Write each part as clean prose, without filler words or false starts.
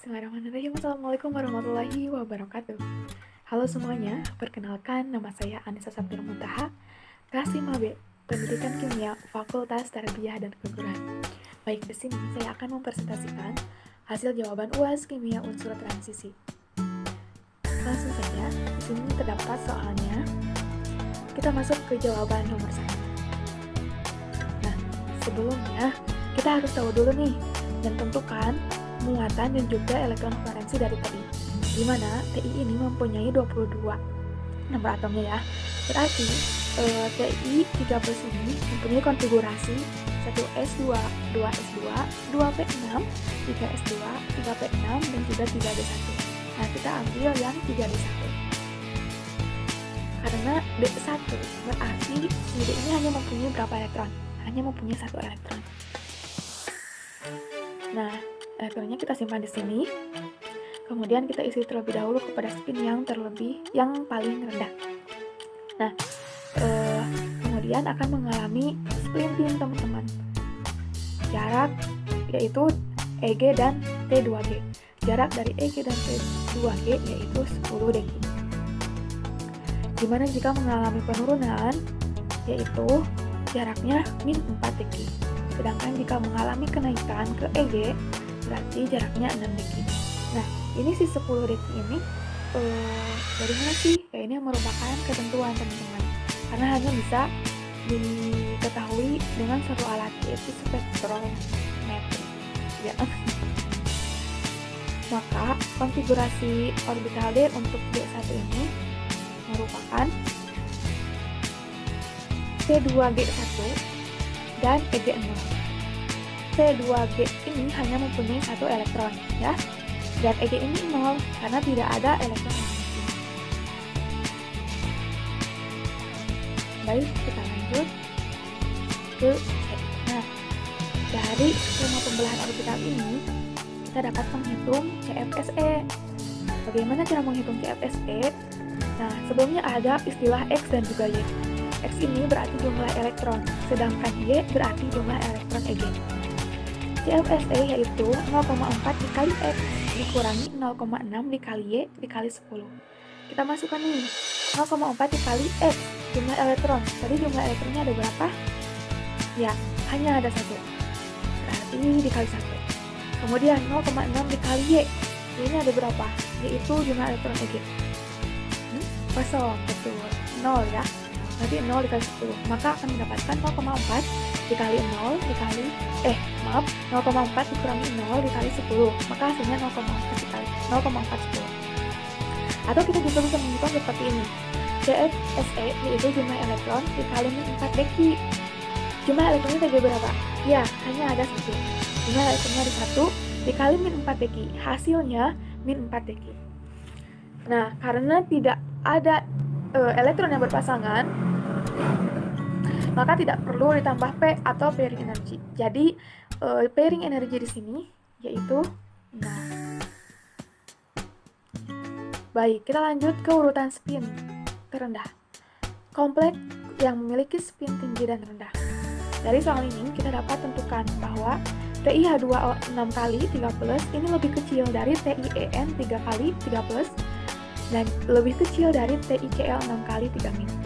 Bismillahirrahmanirrahim. Assalamualaikum warahmatullahi wabarakatuh. Halo semuanya, perkenalkan nama saya Anissa Saptir Muntaha, kelas 5B, Pendidikan Kimia, Fakultas Tarbiyah dan Keguruan. Baik, di sini saya akan mempresentasikan hasil jawaban UAS Kimia Unsur Transisi. Langsung saja, di sini terdapat soalnya. Kita masuk ke jawaban nomor 1. Nah, sebelumnya kita harus tahu dulu nih dan tentukan muatan dan juga elektron valensi dari TI, di mana TI ini mempunyai 22 nomor atomnya ya. Berarti TI 13 ini mempunyai konfigurasi 1s2, 2s2, 2p6, 3s2, 3p6, dan juga 3d1. Nah, kita ambil yang 3d1. Karena D1 berarti si D ini hanya mempunyai berapa elektron? Hanya mempunyai 1 elektron. Nah, elektronnya kita simpan di sini. Kemudian kita isi terlebih dahulu kepada spin yang paling rendah. Nah, kemudian akan mengalami splinting teman-teman. Jarak yaitu EG dan T2G. Jarak dari EG dan T2G yaitu 10 deki. Dimana jika mengalami penurunan yaitu jaraknya min 4 deki. Sedangkan jika mengalami kenaikan ke EG berarti jaraknya 6 deki. Nah, ini si 10 deki ini dari mana sih? Ya, ini merupakan ketentuan teman-teman. Karena hanya bisa diketahui dengan satu alat, yaitu spektrometri. Ya. Maka konfigurasi orbital D untuk D1 ini merupakan T2G1 dan EG0. T2G ini hanya mempunyai 1 elektron ya, dan EG ini 0 karena tidak ada elektron valensi. Baik, kita lanjut ke C. Nah, dari skema pembelahan orbital ini kita dapat menghitung CFSE. Bagaimana cara menghitung CFSE? Nah, sebelumnya ada istilah X dan juga Y. X ini berarti jumlah elektron, sedangkan Y berarti jumlah elektron EG. CFSE yaitu 0,4 dikali X dikurangi 0,6 dikali Y dikali 10. Kita masukkan nih, 0,4 dikali X, jumlah elektron. Tadi jumlah elektronnya ada berapa? Ya, hanya ada 1. Berarti dikali 1. Kemudian 0,6 dikali Y. Y ini ada berapa? Yaitu jumlah elektron EG. Kosong, betul. 0 ya. Berarti 0 dikali 10. Maka akan mendapatkan 0,4 dikali 0 dikali 0,4 dikurangi 0 dikali 10. Maka hasilnya 0,4 dikali 0,410. Atau kita juga bisa menghitung seperti ini. CFSE yaitu jumlah elektron dikali min 4 deki. Jumlah elektronnya tadi berapa? Ya, hanya ada 1. Jumlah elektronnya ada 1 dikali min 4 deki. Hasilnya min 4 deki. Nah, karena tidak ada elektron yang berpasangan, maka tidak perlu ditambah P atau pairing energy. Jadi pairing energy di sini yaitu Baik, kita lanjut ke urutan spin terendah. Kompleks yang memiliki spin tinggi dan rendah. Dari soal ini kita dapat tentukan bahwa TiH2O 6 kali 3+ ini lebih kecil dari TiEn 3 kali 3+ dan lebih kecil dari TiCl 6 kali 3-.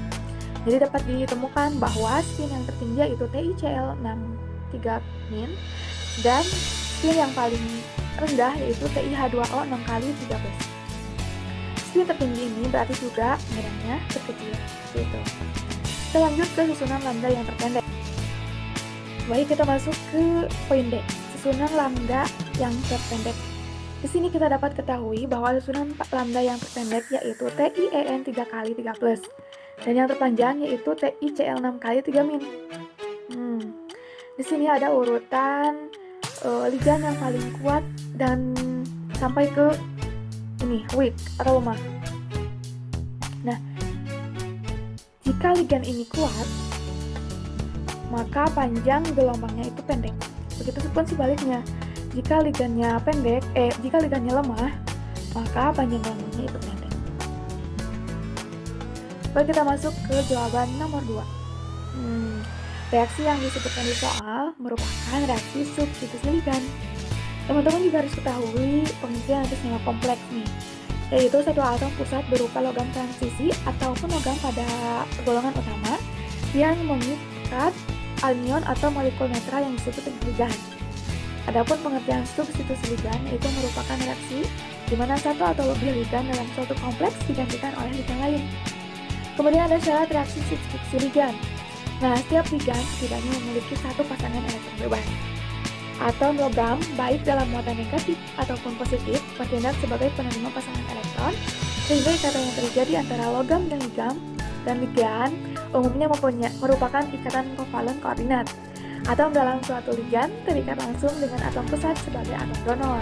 Jadi dapat ditemukan bahwa spin yang tertinggi yaitu TiCl 3- dan spin yang paling rendah yaitu TiH2O 6 kali 3+. Spin tertinggi ini berarti juga medannya terkecil. Gitu. Kita lanjut ke susunan lambda yang terpendek. Baik, kita masuk ke poin D, susunan lambda yang terpendek. Di sini kita dapat ketahui bahwa susunan lambda yang terpendek yaitu TiEn 3 kali 3+. Dan yang terpanjang yaitu TiCl 6 kali 3-. Di sini ada urutan ligan yang paling kuat dan sampai ke ini weak atau lemah. Nah, jika ligan ini kuat, maka panjang gelombangnya itu pendek. Begitupun sebaliknya. Jika ligannya lemah, maka panjang gelombangnya itu pendek. Baik, kita masuk ke jawaban nomor 2. Reaksi yang disebutkan di soal merupakan reaksi substitusi ligan. Teman-teman juga harus ketahui pengertian dari senyawa kompleks nih, yaitu satu atom pusat berupa logam transisi ataupun logam pada golongan utama yang mengikat anion atau molekul netral yang disebut dengan ligan. Adapun pengertian substitusi ligan yaitu merupakan reaksi di mana satu atau lebih ligan dalam suatu kompleks digantikan oleh ligan lain. Kemudian ada syarat reaksi substitusi ligan. Nah, setiap ligan setidaknya memiliki satu pasangan elektron bebas. Atom logam, baik dalam muatan negatif ataupun positif, bertindak sebagai penerima pasangan elektron, sehingga ikatan yang terjadi antara logam dan ligan umumnya merupakan ikatan kovalen koordinat. Atom dalam suatu ligan terikat langsung dengan atom pusat sebagai atom donor.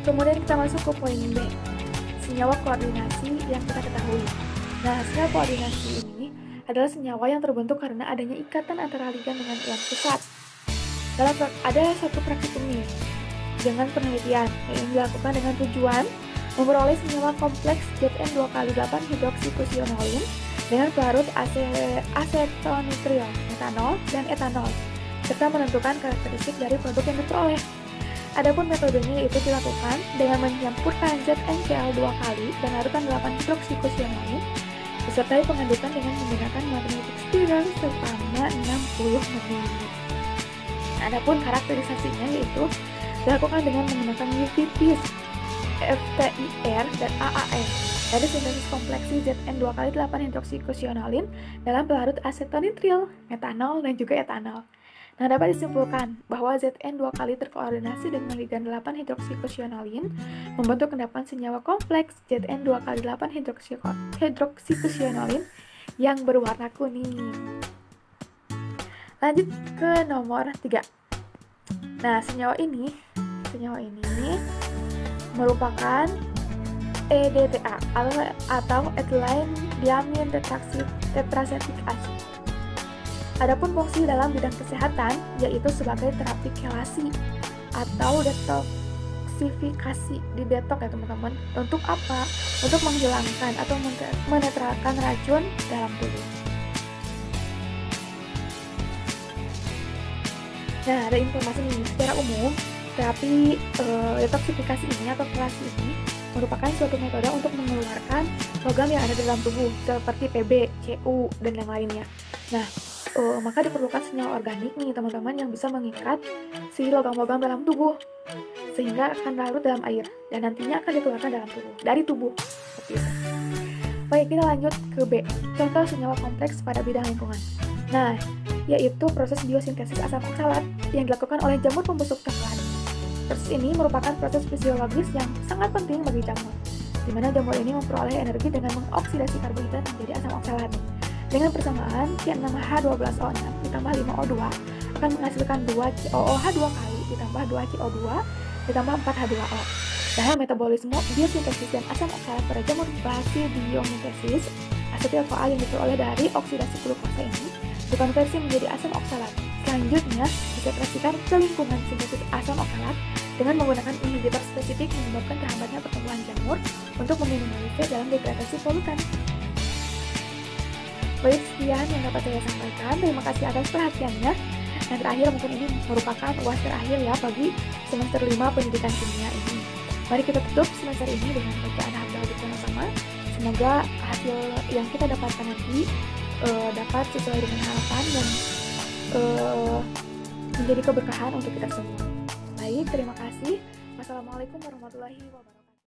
Kemudian kita masuk ke poin B, senyawa koordinasi yang kita ketahui. Nah, senyawa koordinasi ini adalah senyawa yang terbentuk karena adanya ikatan antara ligan dengan ion pusat. Ada satu praktikum nih dengan penelitian yang dilakukan dengan tujuan memperoleh senyawa kompleks Zn 2x8 hidroksikusionolin dengan pelarut asetonitril, metanol, dan etanol, serta menentukan karakteristik dari produk yang diperoleh. Adapun metodenya yaitu dilakukan dengan mencampurkan ZnCl 2 kali dan larutan 8 hidroksikusionolin disertai pengadukan dengan menggunakan magnetic stirrer selama 60 menit. Adapun karakterisasinya yaitu dilakukan dengan menggunakan UV-Vis, FTIR, dan AAS dari sintesis kompleksi Zn 2x8 hidroksikusionolin dalam pelarut asetonitril, metanol, dan juga etanol. Nah, dapat disimpulkan bahwa Zn 2 kali terkoordinasi dengan ligan 8 hidroksikusionolin membentuk endapan senyawa kompleks Zn 2x8 hidroksikusionolin yang berwarna kuning. Lanjut ke nomor 3. Nah, senyawa ini merupakan EDTA atau ethylene diamine tetracetic acid. Adapun fungsi dalam bidang kesehatan yaitu sebagai terapi kelasi atau detoksifikasi di detok ya teman-teman. Untuk apa? Untuk menghilangkan atau menetralkan racun dalam tubuh. Nah, ada informasi ini secara umum, terapi detoksifikasi ini atau kelasi ini merupakan suatu metode untuk mengeluarkan logam yang ada dalam tubuh seperti Pb, Cu, dan yang lainnya. Nah, maka diperlukan senyawa organik nih teman-teman yang bisa mengikat si logam-logam dalam tubuh sehingga akan larut dalam air dan nantinya akan dikeluarkan dari tubuh seperti itu. Baik, kita lanjut ke B, contoh senyawa kompleks pada bidang lingkungan. Nah, yaitu proses biosintesis asam oksalat yang dilakukan oleh jamur pembusuk coklat. Proses ini merupakan proses fisiologis yang sangat penting bagi jamur, di mana jamur ini memperoleh energi dengan mengoksidasi karbohidrat menjadi asam oksalat. Dengan persamaan, C6H12O6 ditambah 5O2 akan menghasilkan 2COOH2 kali ditambah 2CO2 ditambah 4H2O. Dalam metabolisme biosintesis dan asam oksalat pada jamur basidiomycetes, asetil-CoA yang diperoleh dari oksidasi glukosa ini dikonversi menjadi asam oksalat. Selanjutnya, disekresikan ke lingkungan sintesis asam oksalat dengan menggunakan inhibitor spesifik menyebabkan terhambatnya pertumbuhan jamur untuk meminimalisir dalam degradasi polutan. Baik, sekian yang dapat saya sampaikan. Terima kasih atas perhatiannya. Dan terakhir, mungkin ini merupakan UAS terakhir ya bagi semester 5 pendidikan kimia ini. Mari kita tutup semester ini dengan bacaan hamdalah bersama-sama. Semoga hasil yang kita dapatkan nanti dapat sesuai dengan harapan dan menjadi keberkahan untuk kita semua. Baik, terima kasih. Wassalamualaikum warahmatullahi wabarakatuh.